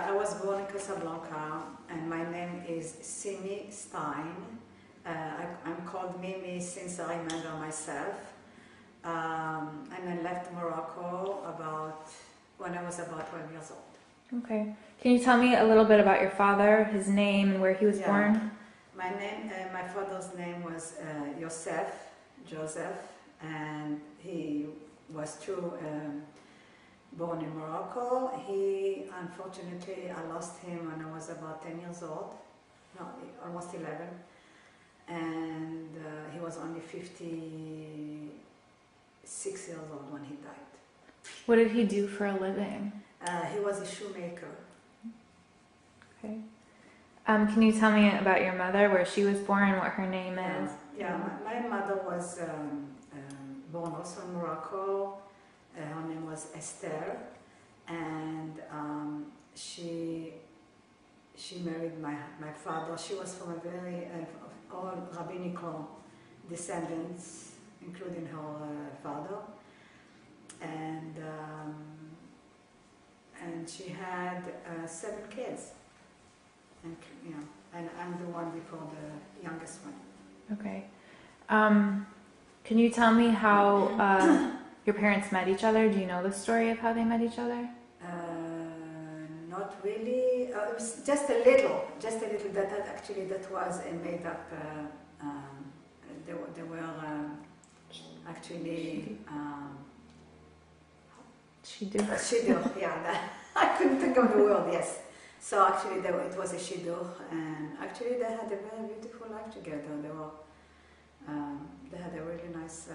I was born in Casablanca, and my name is ستين. I'm called Mimi since I remember myself. And I left Morocco when I was about 12 years old. Okay. Can you tell me a little bit about your father, his name, and where he was born? My father's name was Joseph, and he was too born in Morocco. Unfortunately, I lost him when I was about 10 years old, no, almost 11, and he was only 56 years old when he died. What did he do for a living? He was a shoemaker. Okay. Can you tell me about your mother, where she was born, what her name is? Yeah, my mother was born also in Morocco. Her name was Esther, and she married my father. She was from a very all rabbinical descendants, including her father, and she had 7 kids, and I'm the one before the youngest one. Okay. Can you tell me how your parents met each other? Do you know the story of how they met each other? Not really. It was just a little. That was a made up. They were actually. Shidduch, yeah. I couldn't think of the word. Yes. So actually, it was a shidduch, and actually they had a very beautiful life together. They had a really nice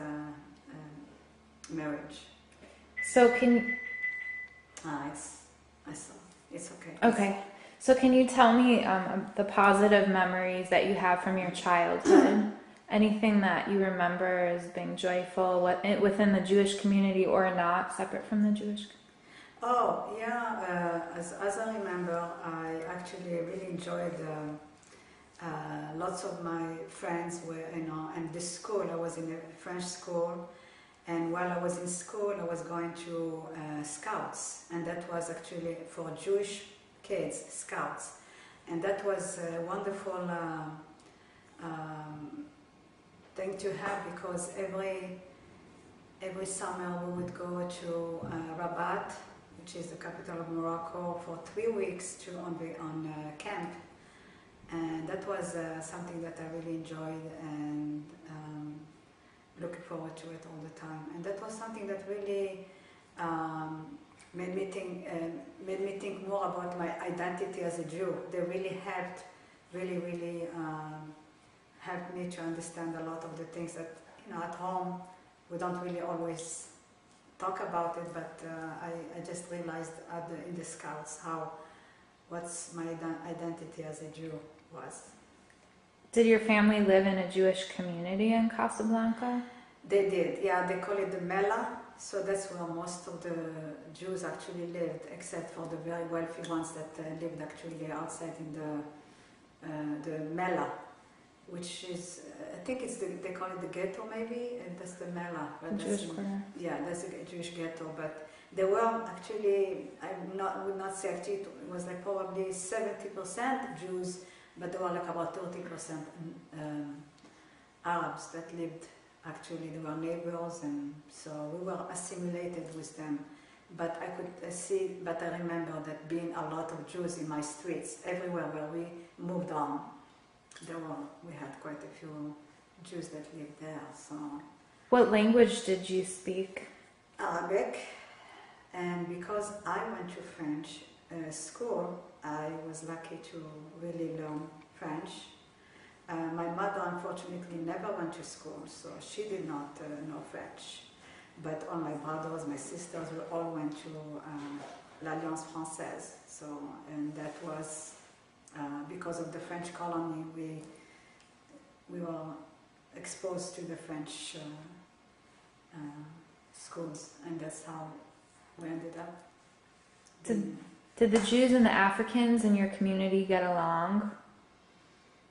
marriage. So it's okay. Okay. So can you tell me the positive memories that you have from your childhood? Anything that you remember as being joyful within the Jewish community or not, separate from the Jewish community? Oh, yeah. As I remember, I actually really enjoyed lots of my friends were, and the school. I was in a French school, and while I was in school, I was going to Scouts, and that was actually for Jewish kids, Scouts, and that was a wonderful thing to have, because every summer we would go to Rabat, which is the capital of Morocco, for 3 weeks on camp, and that was something that I really enjoyed, and looking forward to it all the time. And that was something that really made me think more about my identity as a Jew. They really helped me to understand a lot of the things that at home we don't really always talk about it, but I just realized in the Scouts what's my identity as a Jew was. Did your family live in a Jewish community in Casablanca? They did, yeah. They call it the Mela, so that's where most of the Jews actually lived, except for the very wealthy ones that lived actually outside in the Mela, which is, I think they call it the ghetto maybe, and that's the Mela. Jewish quarter. Yeah, that's a Jewish ghetto, but they were actually, would not say actually, it was like probably 70% Jews, but there were like about 30% Arabs that lived. Actually, they were neighbors, and so we were assimilated with them. But I remember that being a lot of Jews in my streets, everywhere where we moved on, we had quite a few Jews that lived there. So, what language did you speak? Arabic, and because I went to French school, I was lucky to really learn French. My mother, unfortunately, never went to school, so she did not know French. But all my brothers, my sisters, we all went to l'Alliance Française. So, and that was because of the French colony. We were exposed to the French schools, and that's how we ended up. Did the Jews and the Africans in your community get along?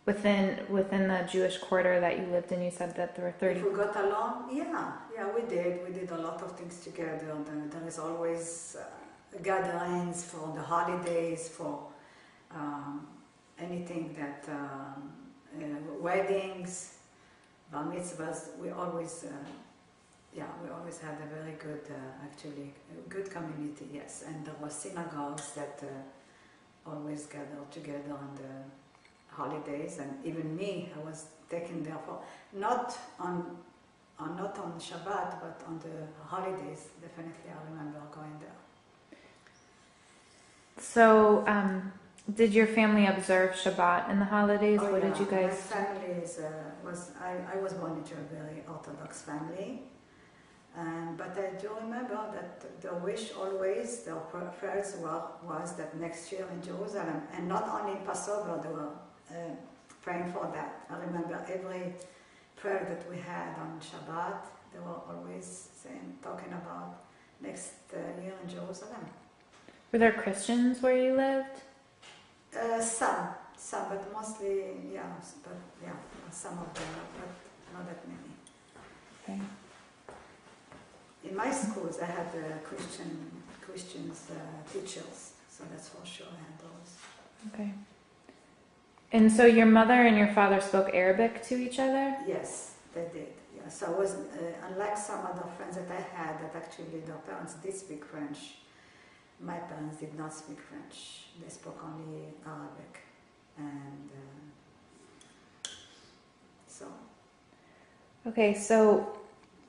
Within the Jewish quarter that you lived in, you said that there were 30. If we got along, yeah, we did. We did a lot of things together. There is always gatherings, for the holidays, for anything that weddings, bar mitzvahs. We always had a very good, actually, good community. Yes, and there were synagogues that always gathered together on the holidays, and even me, I was taken there for not on Shabbat, but on the holidays. Definitely, I remember going there. So, did your family observe Shabbat in the holidays? Oh, what yeah. did you guys? My family I was born into a very Orthodox family, but I do remember that the wish always, the prayers was that next year in Jerusalem, and not only in Passover, they were praying for that. I remember every prayer that we had on Shabbat, they were always talking about next year in Jerusalem. Were there Christians where you lived? Some, but mostly, some of them, but not that many. Okay. In my schools, I had Christians teachers, so that's for sure I had those. Okay. And so your mother and your father spoke Arabic to each other? Yes, they did. Yeah. So I was, unlike some other friends that I had, that actually their parents did speak French. My parents did not speak French. They spoke only Arabic. And so. Okay, so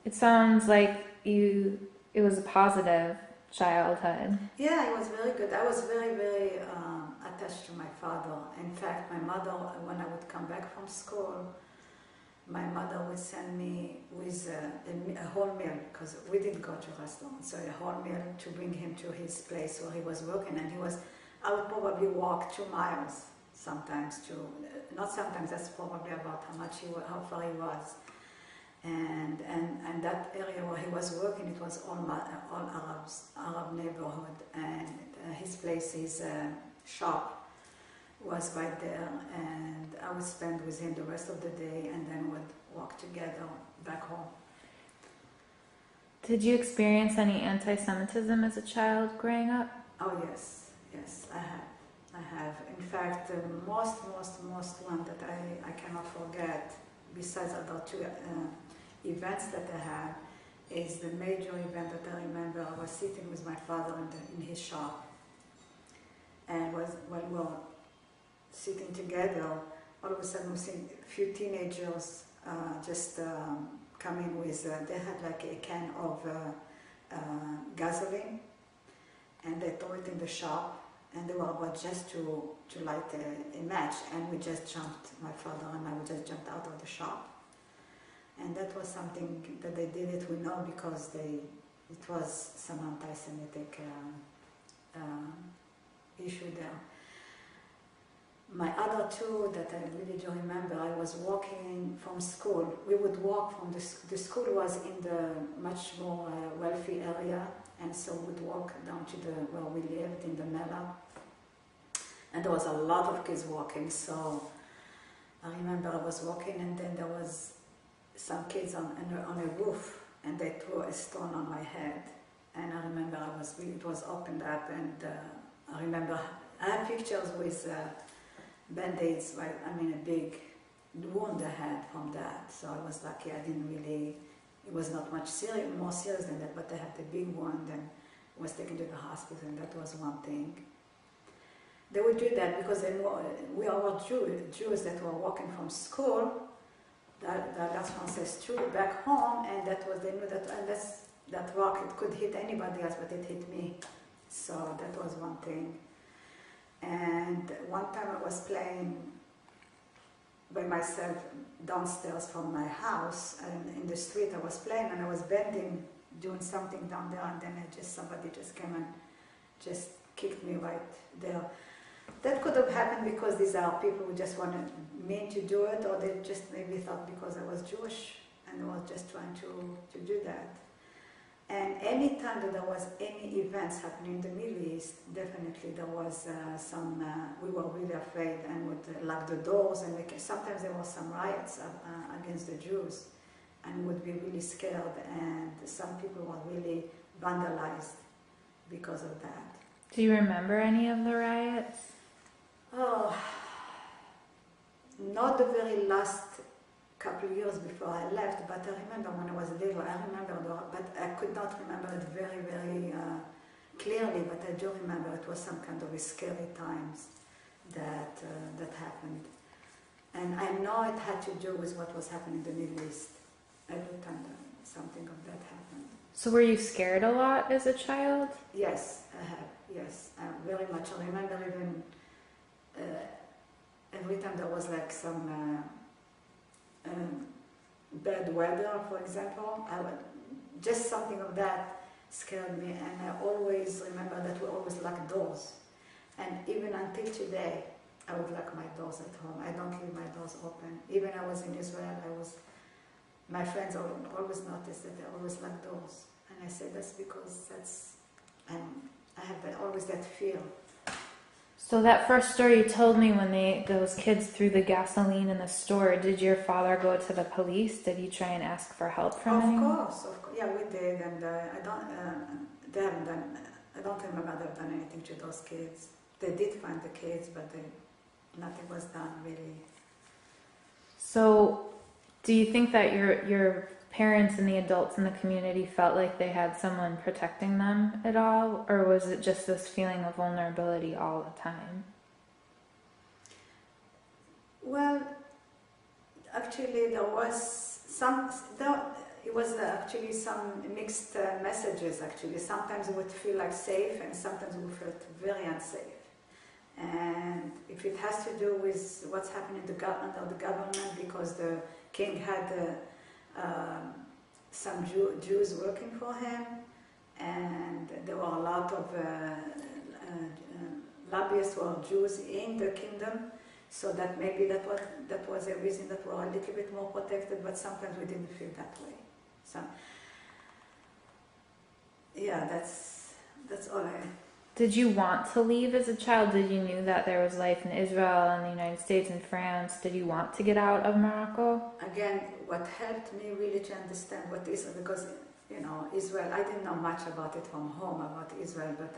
it sounds like it was a positive childhood. Yeah, it was very good. I was very, very attached to my father. In fact, my mother, when I would come back from school, my mother would send me with a whole meal, because we didn't go to restaurants, so a whole meal to bring him to his place where he was working. And I would probably walk 2 miles sometimes not sometimes, that's probably about how far he was. And that area where he was working, it was all Arab neighborhood, and his place, his shop was right there, and I would spend with him the rest of the day, and then would walk together back home. Did you experience any anti-Semitism as a child growing up? Oh yes, I have. In fact, the most one that I cannot forget, besides other 2 events that I had, is the major event that I remember. I was sitting with my father in his shop, and when we were sitting together, all of a sudden we see a few teenagers just coming with, they had like a can of gasoline, and they threw it in the shop, and they were about just to light a match, and we just jumped, my father and I, we just jumped out of the shop. And that was something that they did it, we know, because it was some anti-Semitic issue there. My other 2 that I really do remember, I was walking from school. We would walk from the school was in the much more wealthy area, and so we would walk down to where we lived in the Mela. And there was a lot of kids walking, so I remember I was walking, and then there was some kids on a roof, and they threw a stone on my head. And I remember it was opened up, and I remember I have pictures with band-aids, right? I mean, a big wound I had from that. So I was lucky. It was not much more serious than that, but I had a big wound and was taken to the hospital, and that was one thing. They would do that because we are Jews that were walking from school, that's Française too, back home, and they knew that, and that rock, it could hit anybody else, but it hit me. So that was one thing. And one time I was playing by myself downstairs from my house, and in the street I was playing, and I was bending, doing something down there, and then somebody just came and just kicked me right there. That could have happened because these are people who just wanted me to do it, or they just maybe thought because I was Jewish and they were just trying to do that. And any time that there was any events happening in the Middle East, definitely there was we were really afraid and would lock the doors, and sometimes there were some riots against the Jews, and would be really scared, and some people were really vandalized because of that. Do you remember any of the riots? Oh, not the very last couple of years before I left, but I remember when I was little, but I could not remember it very, very clearly, but I do remember it was some kind of a scary times that happened. And I know it had to do with what was happening in the Middle East. Every time something of that happened. So were you scared a lot as a child? Yes, I have. Yes, very much. I remember even every time there was like some bad weather, for example, just something of that scared me. And I always remember that we always lock doors. And even until today, I would lock my doors at home. I don't leave my doors open. Even I was in Israel, my friends always noticed that I always lock doors. And I said that's because I have always that fear. So that first story you told me when those kids threw the gasoline in the store, did your father go to the police? Did he try and ask for help from anyone? Of course. Yeah, we did, and I don't remember they've done anything to those kids. They did find the kids, but nothing was done really. So, do you think that your parents and the adults in the community felt like they had someone protecting them at all, or was it just this feeling of vulnerability all the time? Well, actually, it was actually some mixed messages. Actually, sometimes we would feel like safe, and sometimes we felt very unsafe. And if it has to do with what's happening under the government, because the king had some Jews working for him, and there were a lot of lobbyists who were Jews in the kingdom, so that maybe that was a reason that we were a little bit more protected, but sometimes we didn't feel that way. So, yeah, that's all I... Did you want to leave as a child? Did you knew that there was life in Israel and the United States and France? Did you want to get out of Morocco? Again, what helped me really to understand what Israel, because Israel, I didn't know much about it from home, about Israel, but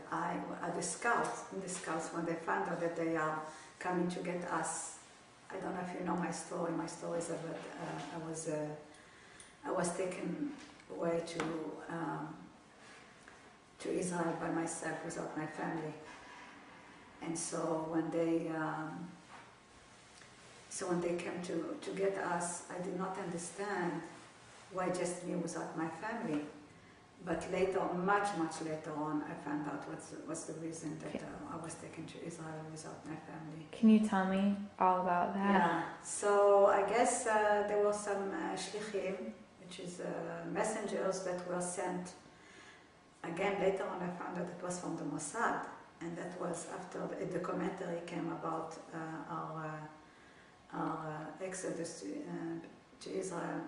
the scouts, when they found out that they are coming to get us, I don't know if you know my story. My story is about I was taken away to Israel by myself without my family, and so when they came to get us, I did not understand why just me without my family. But later, much later on, I found out what's the reason that I was taken to Israel without my family. Can you tell me all about that? Yeah. So I guess there were some shlichim, which is messengers that were sent. Again, later on I found out it was from the Mossad, and that was after the documentary came about our exodus to Israel.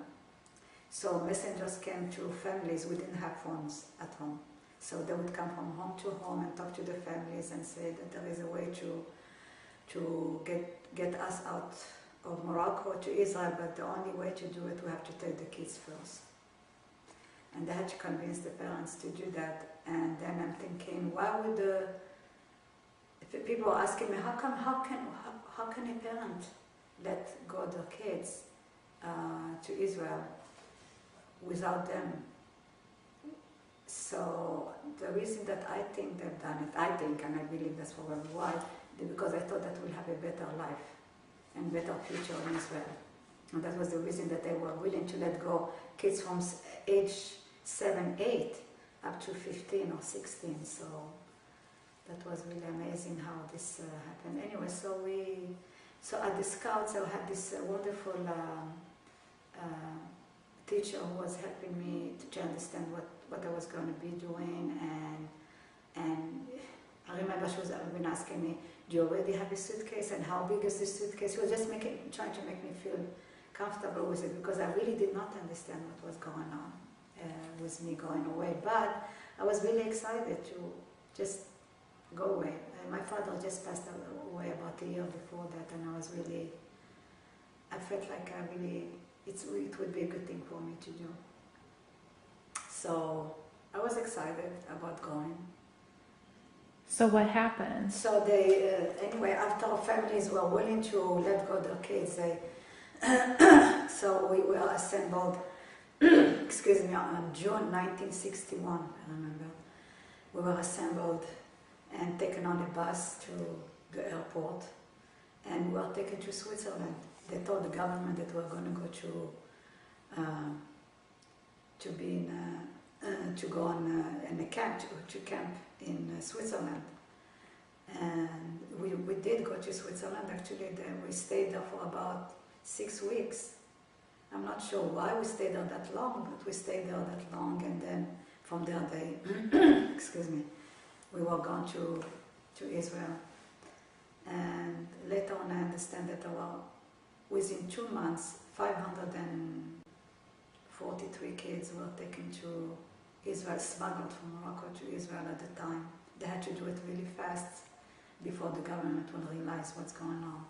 So messengers came to families. We didn't have phones at home. So they would come from home to home and talk to the families and say that there is a way to get us out of Morocco to Israel, but the only way to do it, we have to take the kids first. And they had to convince the parents to do that. And then I'm thinking, why would if people are asking me, how can a parent let go their kids to Israel without them? So the reason that I think they've done it, and I believe that's probably why, because I thought that we'll have a better life and better future in Israel. And that was the reason that they were willing to let go kids from age 7, 8 up to 15 or 16. So that was really amazing how this happened. Anyway, so at the Scouts I had this wonderful teacher who was helping me to understand what I was going to be doing, and I remember she was even asking me, do you already have a suitcase, and how big is the suitcase? She was just trying to make me feel comfortable with it, because I really did not understand what was going on with me going away. But I was really excited to just go away. My father just passed away about a year before that, and I felt like it would be a good thing for me to do. So I was excited about going, So what happened? So they, anyway, after families were willing to let go their kids, they, so we were assembled, excuse me, on June 1961, I remember. We were assembled and taken on a bus to the airport, and we were taken to Switzerland. They told the government that we were going to go to go on in a camp, to camp in Switzerland. And we did go to Switzerland. Actually, then we stayed there for about 6 weeks. I'm not sure why we stayed there that long, but we stayed there that long, and then from there they, excuse me, we were gone to Israel. And later on I understand that within 2 months, 543 kids were taken to Israel, smuggled from Morocco to Israel at the time. They had to do it really fast before the government would realize what's going on.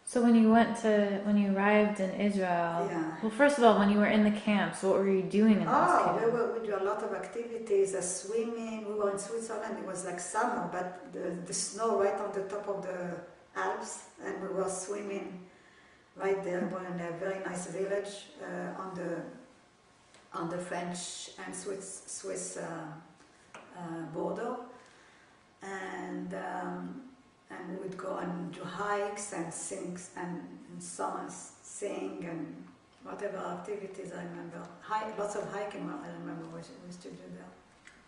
So when you arrived in Israel, Yeah. well, first of all, when you were in the camps, what were you doing in those camps? We do a lot of activities, swimming. We were in Switzerland, it was like summer, but the snow right on the top of the Alps, and we were swimming right there. We were in a very nice village on the French and Swiss border, and we would go and do hikes and sing, and in summer sing and whatever activities I remember. Lots of hiking I remember we used to do there.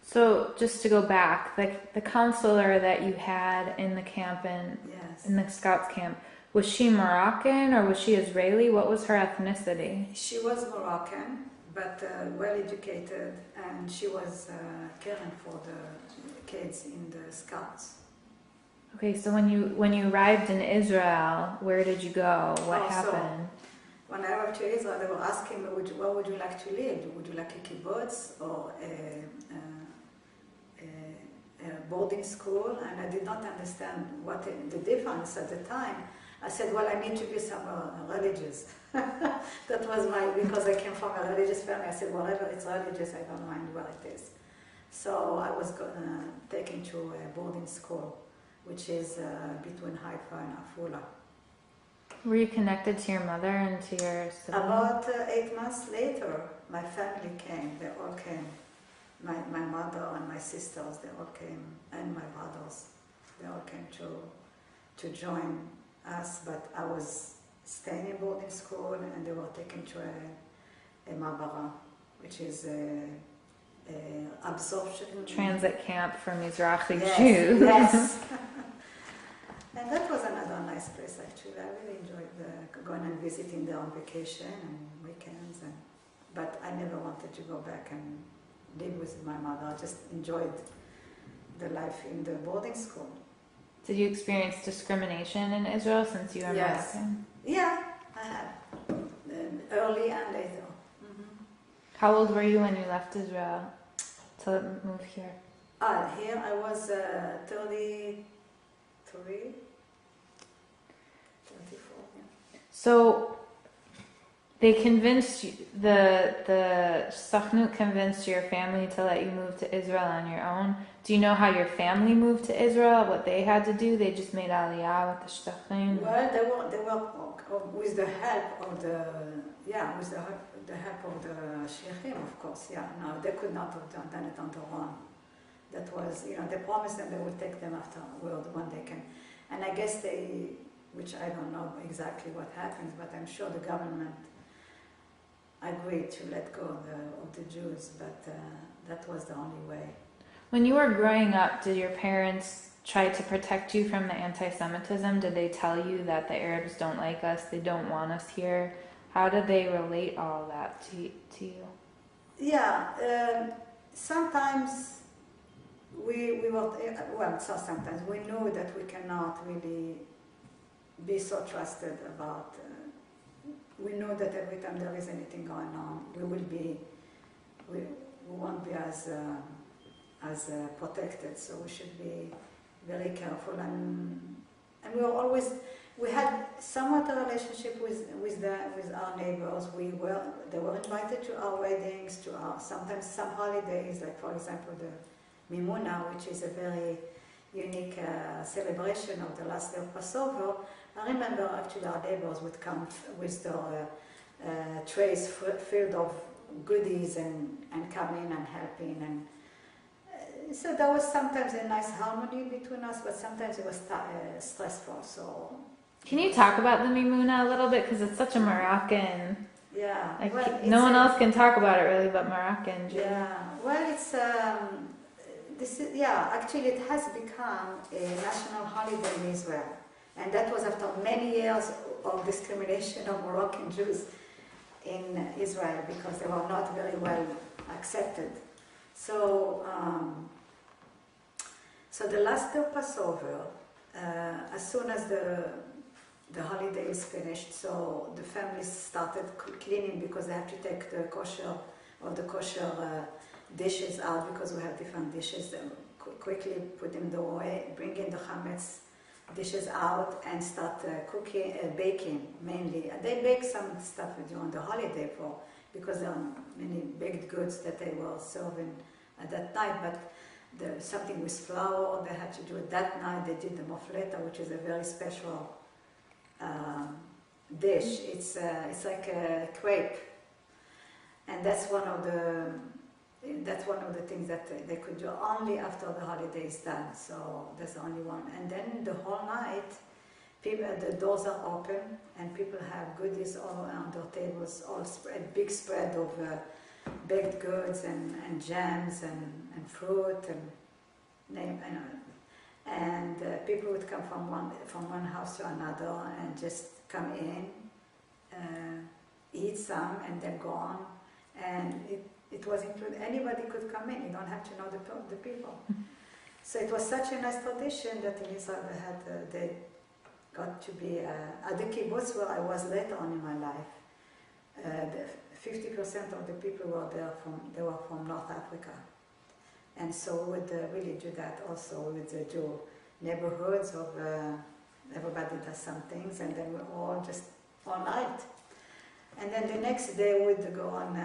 So just to go back, the counselor that you had in the camp Yes. in the Scouts camp, was she Moroccan or was she Israeli? What was her ethnicity? She was Moroccan, but well educated, and she was caring for the kids in the Scouts. Okay, so when you arrived in Israel, where did you go? What happened? When I arrived to Israel, they were asking me, where would you like to live? Would you like a kibbutz or a boarding school? And I did not understand what the difference at the time. I said, well, I need to be somewhere religious. That was because I came from a religious family. I said, wherever it's religious, I don't mind where it is. So I was taken to a boarding school, which is between Haifa and Afula. Were you connected to your mother and to your siblings? About 8 months later, my family came. They all came. My mother and my sisters, they all came, and my brothers, they all came to join us. But I was staying in boarding school, and they were taken to a mabara, which is a absorption Transit camp for Mizrahi Yes, Jews. Yes. And that was another nice place, actually. I really enjoyed going and visiting there on vacation and weekends. But I never wanted to go back and live with my mother. I just enjoyed the life in the boarding school. Did you experience discrimination in Israel since you were Yes. American? Yeah, I had. Early and later. How old were you when you left Israel to move here? Here I was 33, 34, yeah. So they convinced you, the Sachnut convinced your family to let you move to Israel on your own. Do you know how your family moved to Israel? What they had to do? They just made Aliyah with the Shtachim? Well, they were with the help of the help of the Sheikhim, of course. Yeah, no, they could not have done it on their own. That was, they promised them they would take them afterward when they can. And I guess which I don't know exactly what happens, but I'm sure the government agreed to let go of the Jews, but that was the only way. When you were growing up, did your parents try to protect you from the anti-Semitism? Did they tell you that the Arabs don't like us, they don't want us here? How did they relate all that to you? Yeah, sometimes sometimes we knew that we cannot really be so trusted about. We know that every time there is anything going on, we won't be as protected. So we should be very careful. And we had somewhat a relationship with our neighbors. They were invited to our weddings, sometimes some holidays, like for example Mimuna, which is a very unique celebration of the last day of Passover. I remember actually our neighbors would come with their trays filled of goodies and come in and helping, and so there was sometimes a nice harmony between us, but sometimes it was stressful. So can you talk about the Mimuna a little bit, because it's such a Moroccan, yeah, like, well, no one else can talk about it really but Moroccan Jews. Yeah, well, it's actually it has become a national holiday in Israel, and that was after many years of discrimination of Moroccan Jews in Israel because they were not very well accepted. So, so the last day of Passover, as soon as the holiday is finished, so the families started cleaning because they have to take the kosher dishes out, because we have different dishes. Quickly put them away, bring in the chametz dishes out, and start baking mainly. They bake some stuff during the holiday because there are many baked goods that they were serving at that night. But something with flour they had to do it that night. They did the mofleta, which is a very special dish. It's like a crepe, and that's one of the things that they could do only after the holiday is done. So that's the only one. And then the whole night, the doors are open and people have goodies all around their tables, all spread, big spread of baked goods and jams and fruit and people would come from one house to another and just come in, eat some, and then go on. And it was included. Anybody could come in. You don't have to know the people. So it was such a nice tradition that in Israel they got to be at the kibbutz where I was later on in my life. 50% of the people they were from North Africa, and so we would really do that also. We would do neighborhoods of everybody does some things, and then we all just all night. And then the next day we would go on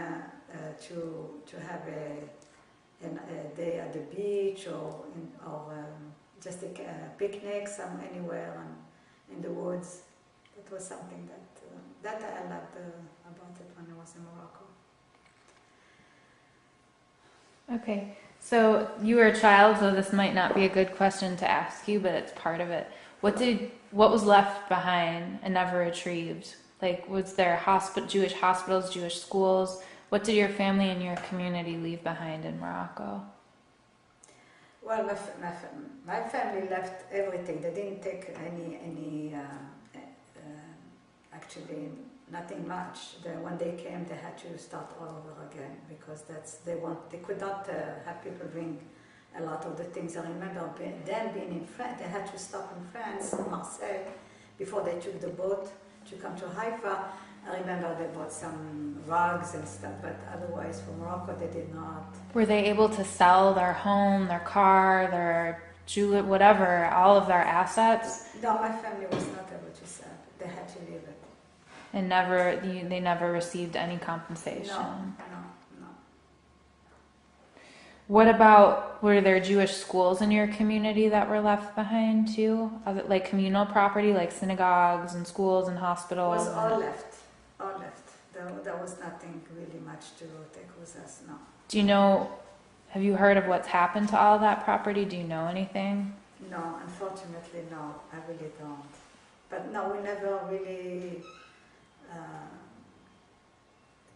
to have a day at the beach or just a picnic anywhere in the woods. That was something that I loved about it when I was in Morocco. Okay, so you were a child, so this might not be a good question to ask you, but it's part of it. What was left behind and never retrieved? Like, was there Jewish hospitals, Jewish schools? What did your family and your community leave behind in Morocco? Well, my family left everything. They didn't take any actually nothing much. When they came, they had to start all over again because they could not have people bring a lot of the things. I remember then being in France. They had to stop in France, Marseille, before they took the boat to come to Haifa. I remember they bought some rugs and stuff, but otherwise for Morocco they did not. Were they able to sell their home, their car, their jewelry, whatever, all of their assets? No, my family was not able to sell. They had to leave it. And they never received any compensation? No. What about, were there Jewish schools in your community that were left behind too? Like communal property, like synagogues and schools and hospitals? It was all left. There was nothing really much to take with us, no. Do you know, have you heard of what's happened to all that property? Do you know anything? No, unfortunately, no, I really don't. But no, we never really,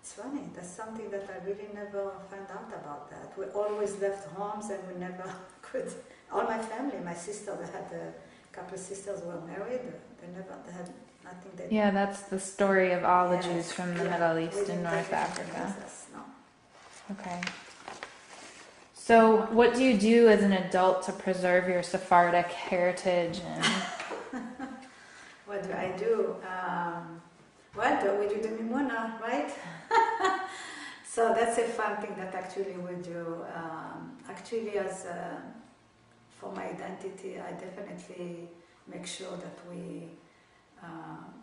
it's funny, that's something that I really never found out about that. We always left homes and we never could. All my family, my sister, they had a couple of sisters who were married, they had nothing. Yeah, that's the story of all the Jews from the Middle East and North Africa. No. Okay. So what do you do as an adult to preserve your Sephardic heritage? What do I do? We do the Mimuna, right? So that's a fun thing that actually we do. For my identity, I definitely make sure that we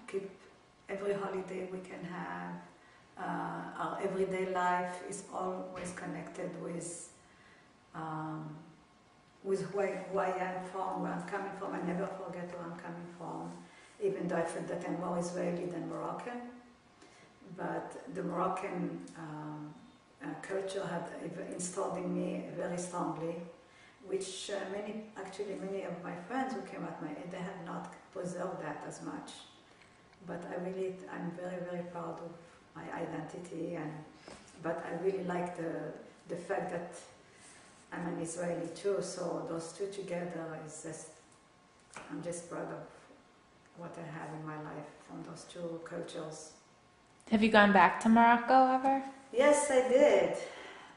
keep every holiday we can have. Our everyday life is always connected with with who I am from, where I'm coming from. I never forget where I'm coming from, even though I feel that I'm more Israeli than Moroccan. But the Moroccan culture had installed in me very strongly, which many of my friends who came at my age, they have not preserved that as much. But I'm very, very proud of my identity, but I really like the fact that I'm an Israeli too, so those two together is just, I'm just proud of what I have in my life from those two cultures. Have you gone back to Morocco ever? Yes, I did.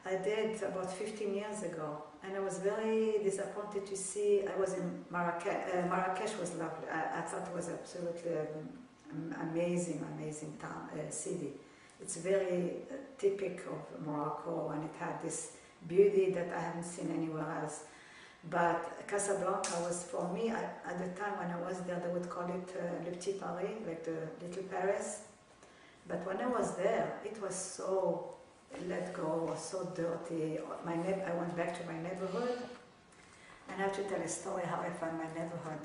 I did about 15 years ago, and I was very disappointed to see. I was in Marrakesh. Marrakesh was lovely. I thought it was absolutely amazing town, city. It's very typical of Morocco, and it had this beauty that I haven't seen anywhere else. But Casablanca was, for me, at the time when I was there, they would call it Le Petit Paris, like the Little Paris. But when I was there, it was so let go, so dirty. I went back to my neighborhood, and I have to tell a story how I found my neighborhood.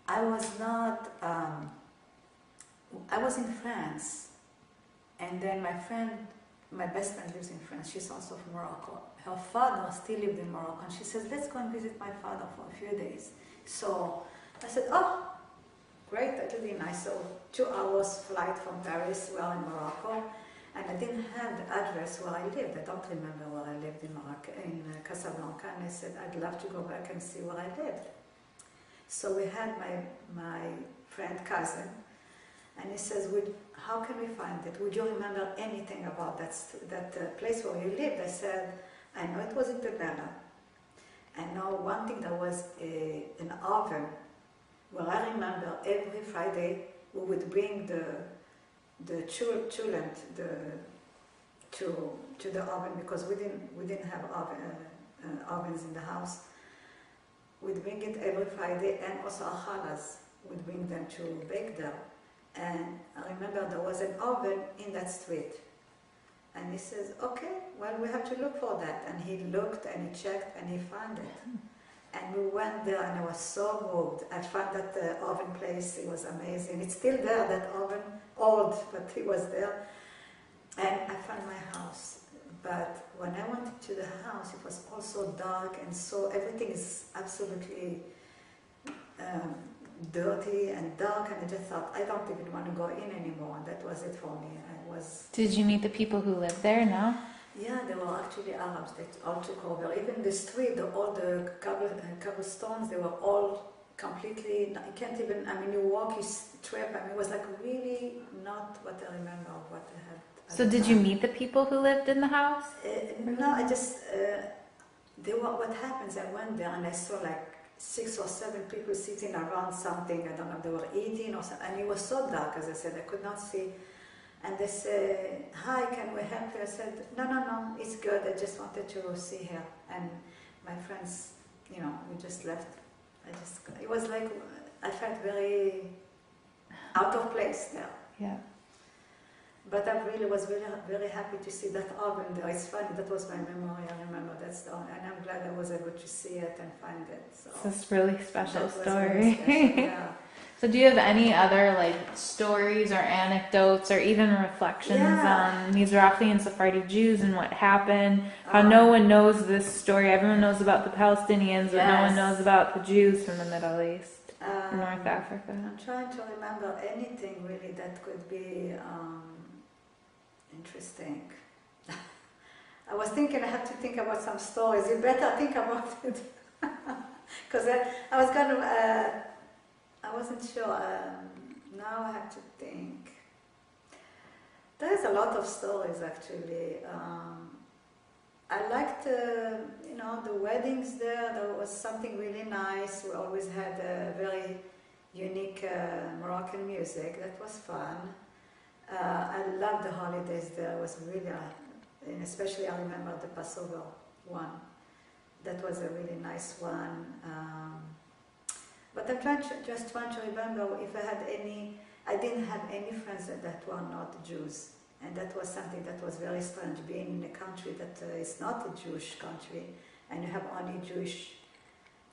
I was in France, and then my best friend lives in France. She's also from Morocco. Her father still lived in Morocco, and she says, let's go and visit my father for a few days. So I said, oh, great, that would be nice. So 2 hours flight from Paris, well, in Morocco, and I didn't have the address where I lived. I don't remember where I lived in Morocco, in Casablanca, and I said, I'd love to go back and see where I lived. So we had my friend cousin, and he says, how can we find it? Would you remember anything about that place where you lived? I said, I know it was in Tebella. I know one thing, there was an oven where I remember every Friday we would bring the coolant to the oven, because we didn't have ovens in the house. We'd bring it every Friday, and also our khalas would bring them to bake there. And I remember there was an oven in that street. And he says, okay, well, we have to look for that. And he looked and he checked and he found it. And we went there, and I was so moved. I found that oven place, it was amazing. It's still there, that oven, old, but it was there. And I found my house. But when I went to the house, it was all so dark, and so everything is absolutely dirty and dark, and I just thought, I don't even want to go in anymore. And that was it for me. Did you meet the people who live there now? Yeah, they were actually Arabs. They all took over. Even the street, all the cobblestones, they were all completely, you can't even, you walk, you trip, it was like really not what I remember of what I had. So did you meet the people who lived in the house? No, I just, what happens, I went there and I saw like 6 or 7 people sitting around something, I don't know, they were eating or something, and it was so dark, as I said, I could not see. And they said, hi, can we help you? I said, no, it's good, I just wanted to see her. And my friends, we just left. It was like, I felt very out of place there. Yeah. But I really was very, very happy to see that oven there. It's funny, that was my memory, I remember that stone. And I'm glad I was able to see it and find it. So it's a really special story. Really special, yeah. So do you have any other stories or anecdotes or even reflections on Mizrahi and Sephardi Jews and what happened? How no one knows this story. Everyone knows about the Palestinians, but no one knows about the Jews from the Middle East, North Africa. I'm trying to remember anything really that could be interesting. I was thinking I had to think about some stories. You better think about it. Because I was kind of... I wasn't sure. Now I have to think. There's a lot of stories actually. I liked, the weddings there. There was something really nice. We always had a very unique Moroccan music. That was fun. I loved the holidays there. It was really, and especially I remember the Passover one. That was a really nice one. But I'm just trying to remember if I had I didn't have any friends that were not Jews. And that was something that was very strange, being in a country that is not a Jewish country, and you have only Jewish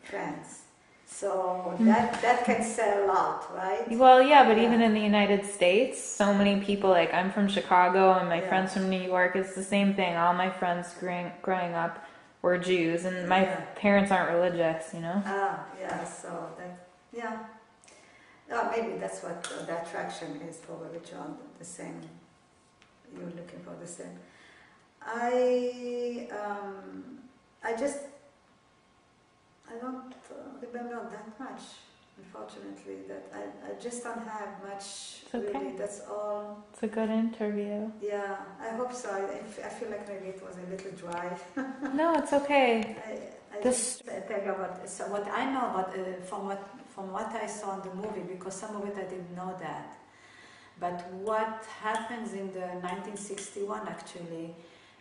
friends. So that can say a lot, right? Well, yeah, but even in the United States, so many people, like I'm from Chicago and my friends from New York, it's the same thing. All my friends growing up were Jews, and my parents aren't religious, you know? So maybe that's what the attraction is for religion, the same, you're looking for the same. I don't remember that much, unfortunately. That I just don't have much. It's okay. Really, that's all. It's a good interview. Yeah, I hope so. I feel like maybe it was a little dry. No, it's okay. I just tell you about what I know about from what I saw in the movie, because some of it I didn't know that. But what happens in the 1961 actually,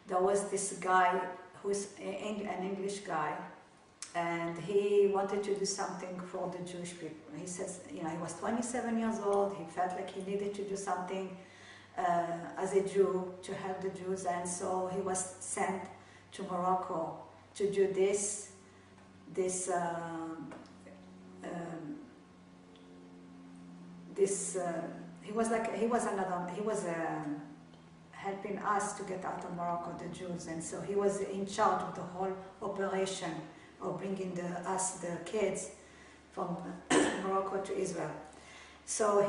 there was this guy who's an English guy, and he wanted to do something for the Jewish people. He says, he was 27 years old, he felt like he needed to do something as a Jew to help the Jews, and so he was sent to Morocco to do this he was helping us to get out of Morocco, the Jews, and so he was in charge of the whole operation of bringing the kids from Morocco to Israel. So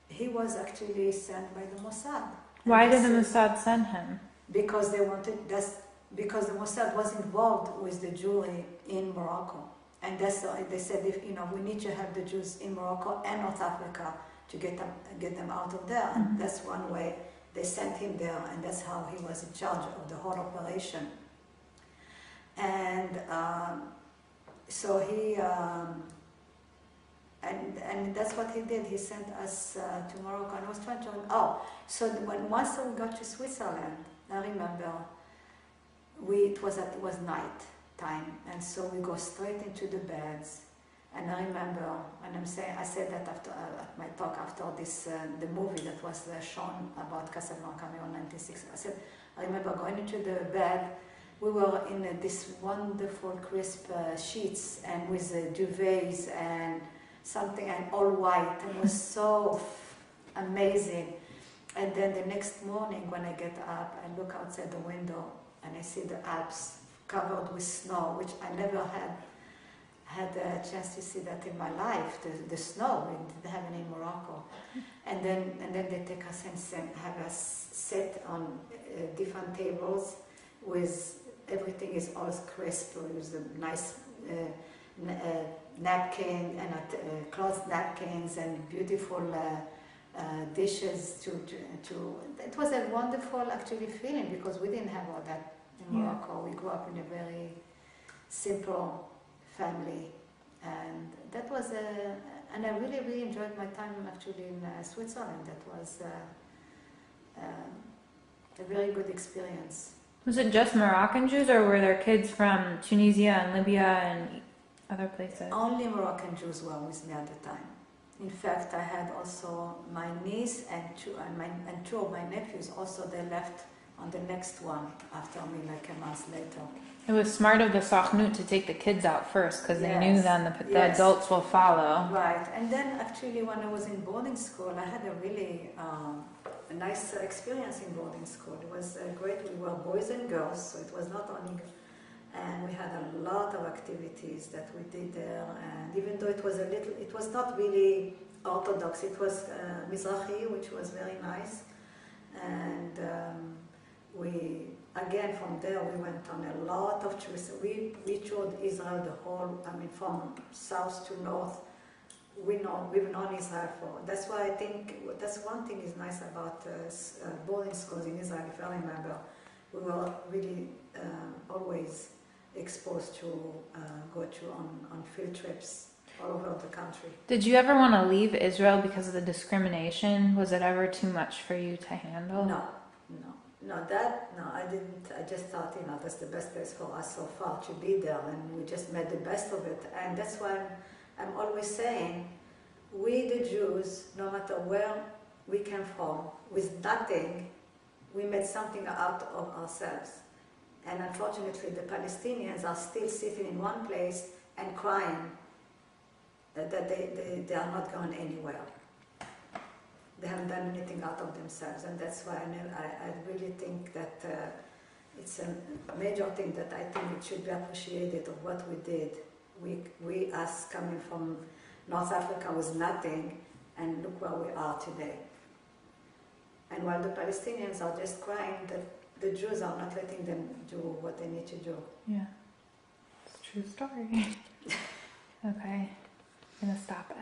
he was actually sent by the Mossad. Why did the Mossad send him? Because because the Mossad was involved with the Jewry in Morocco, and they said, we need to have the Jews in Morocco and North Africa to get them out of there, and that's one way they sent him there, and that's how he was in charge of the whole operation. And so he and that's what he did. He sent us to Morocco, and I was trying to. So once we got to Switzerland, I remember it was night time, and so we go straight into the beds. And I remember, and I said that after at my talk after this the movie that was shown about Casablanca in 1960. I remember going into the bed. We were in this wonderful crisp sheets and with duvets and something, and all white, and it was so amazing. And then the next morning when I get up, I look outside the window and I see the Alps covered with snow, which I never had a chance to see that in my life. The snow, we didn't have it in Morocco. And then they take us and have us sit on different tables with everything is all crisp, with a nice napkin and cloth napkins and beautiful dishes to it was a wonderful actually feeling, because we didn't have all that in Morocco. We grew up in a very simple family, and that was and I really, really enjoyed my time actually in Switzerland. That was a very good experience. Was it just Moroccan Jews, or were there kids from Tunisia and Libya and other places? Only Moroccan Jews were with me at the time. In fact, I had also my niece and two of my nephews. Also, they left on the next one after me, like a month later. It was smart of the Sachnut to take the kids out first, because they knew then the adults will follow. Right, and then actually when I was in boarding school, I had a really a nice experience in boarding school. It was great. We were boys and girls, so it was not only, and we had a lot of activities that we did there. And even though it was not really Orthodox. It was Mizrahi, which was very nice, and again, from there we went on a lot of trips. We toured Israel the whole, from south to north. We've known Israel for. That's why I think that's one thing is nice about boarding schools in Israel. If I remember, we were really always exposed to go on field trips all over the country. Did you ever want to leave Israel because of the discrimination? Was it ever too much for you to handle? No, I didn't. I just thought, that's the best place for us so far to be there, and we just made the best of it. And that's why I'm always saying, we the Jews, no matter where we came from, with nothing, we made something out of ourselves. And unfortunately, the Palestinians are still sitting in one place and crying that they are not going anywhere. They haven't done anything out of themselves, and that's why I really think that it's a major thing that I think it should be appreciated of what we did. We us coming from North Africa was nothing, and look where we are today. And while the Palestinians are just crying that the Jews are not letting them do what they need to do. Yeah, it's a true story. Okay, I'm gonna stop it.